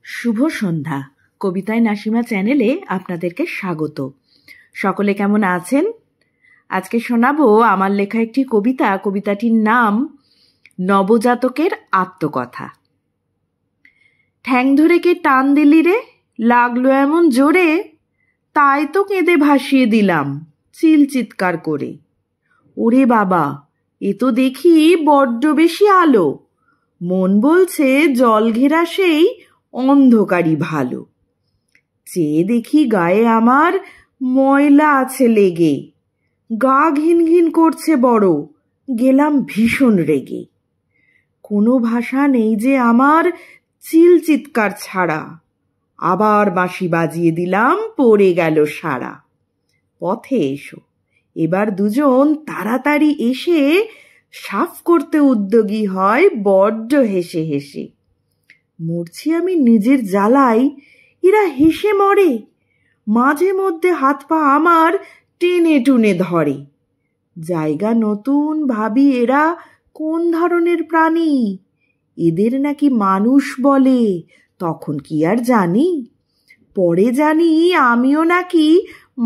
শুভ সন্ধ্যা। কবিতায় নাসিমা চ্যানেলে আপনাদেরকে স্বাগত। সকলে কেমন আছেন? আজকে শোনাবো আমার লেখা একটি কবিতা। কবিতাটির নাম নবজাতকের আত্মকথা। ঠ্যাং ধরে কে টান দিলি রে, লাগলো এমন জোরে, তাই তো কেঁদে ভাসিয়ে দিলাম চিল চিৎকার করে। ওরে বাবা, এ তো দেখি বড্ড বেশি আলো, মন বলছে জল ঘেরা সেই অন্ধকারই ভালো। চেয়ে দেখি গায়ে আমার ময়লা আছে লেগে, গা ঘিন ঘিন করছে বড়, গেলাম ভীষণ রেগে। কোনো ভাষা নেই যে আমার চিল চিৎকার ছাড়া, আবার বাঁশি বাজিয়ে দিলাম পড়ে গেল সারা। পথে এসো, এবার দুজন তাড়াতাড়ি এসে সাফ করতে উদ্যোগী হয় বড্ড হেসে হেসে। মরছি আমি নিজের জ্বালাই, এরা হেসে মরে, মাঝে মধ্যে হাত পা আমার টেনে টুনে ধরে। জায়গা নতুন ভাবি এরা কোন ধরনের প্রাণী, এদের নাকি মানুষ বলে, তখন কি আর জানি। পরে জানি আমিও নাকি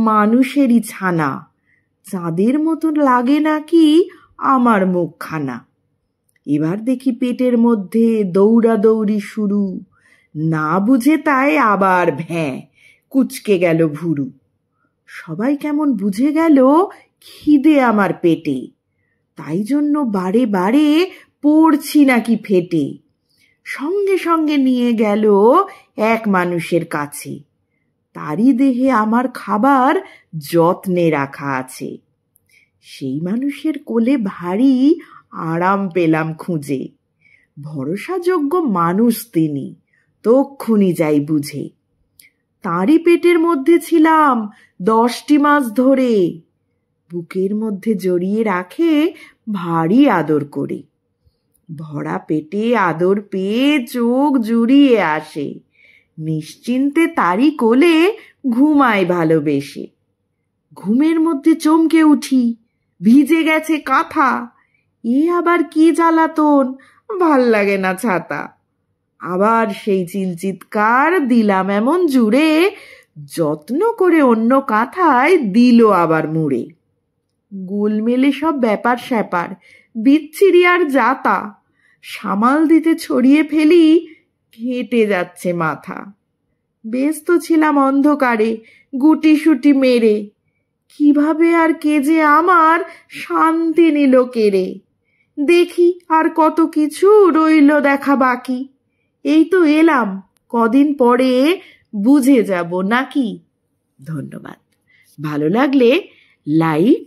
মানুষেরই ছানা, চাঁদের মতন লাগে নাকি আমার মুখখানা। এবার দেখি পেটের মধ্যে দৌড়াদৌড়ি শুরু, না বুঝে তাই আবার ভ্যাঁ কুচকে গেল ভুরু। সবাই কেমন বুঝে গেল খিদে আমার পেটে, তাই জন্য বারে বারে পড়ছি নাকি ফেটে। সঙ্গে সঙ্গে নিয়ে গেল এক মানুষের কাছে, তারই দেহে আমার খাবার যত্নে রাখা আছে। সেই মানুষের কোলে ভারী আরাম পেলাম খুঁজে, ভরসাযোগ্য মানুষ তিনি, তক্ষুনি যাই বুঝে। তারই পেটের মধ্যে ছিলাম 10টি মাস ধরে, বুকের মধ্যে জড়িয়ে রাখে ভারী আদর করে। ভরা পেটে আদর পেয়ে চোখ জুড়িয়ে আসে, নিশ্চিন্তে তারই কোলে ঘুমায় ভালোবেসে। ঘুমের মধ্যে চমকে উঠি, ভিজে গেছে কাঁথা, এ আবার কি জ্বালাতন, ভাল লাগে না ছাতা। আবার সেই চিলচিৎকার দিলাম এমন জুড়ে, যত্ন করে অন্য কাঁথায় দিল আবার মুড়ে। গোলমেলে সব ব্যাপার স্যাপার, বিচ্ছিরি আর যাতা, সামাল দিতে ছড়িয়ে ফেলি, ঘেঁটে যাচ্ছে মাথা। ব্যস্ত ছিলাম অন্ধকারে গুটিসুটি মেরে, কিভাবে আর কে যে আমার শান্তি নিল কেড়ে। দেখি আর কত কিছু রইল দেখা বাকি, এই তো এলাম, কদিন পরে বুঝে যাব নাকি। ধন্যবাদ। ভালো লাগলে লাইক,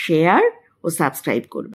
শেয়ার ও সাবস্ক্রাইব করবেন।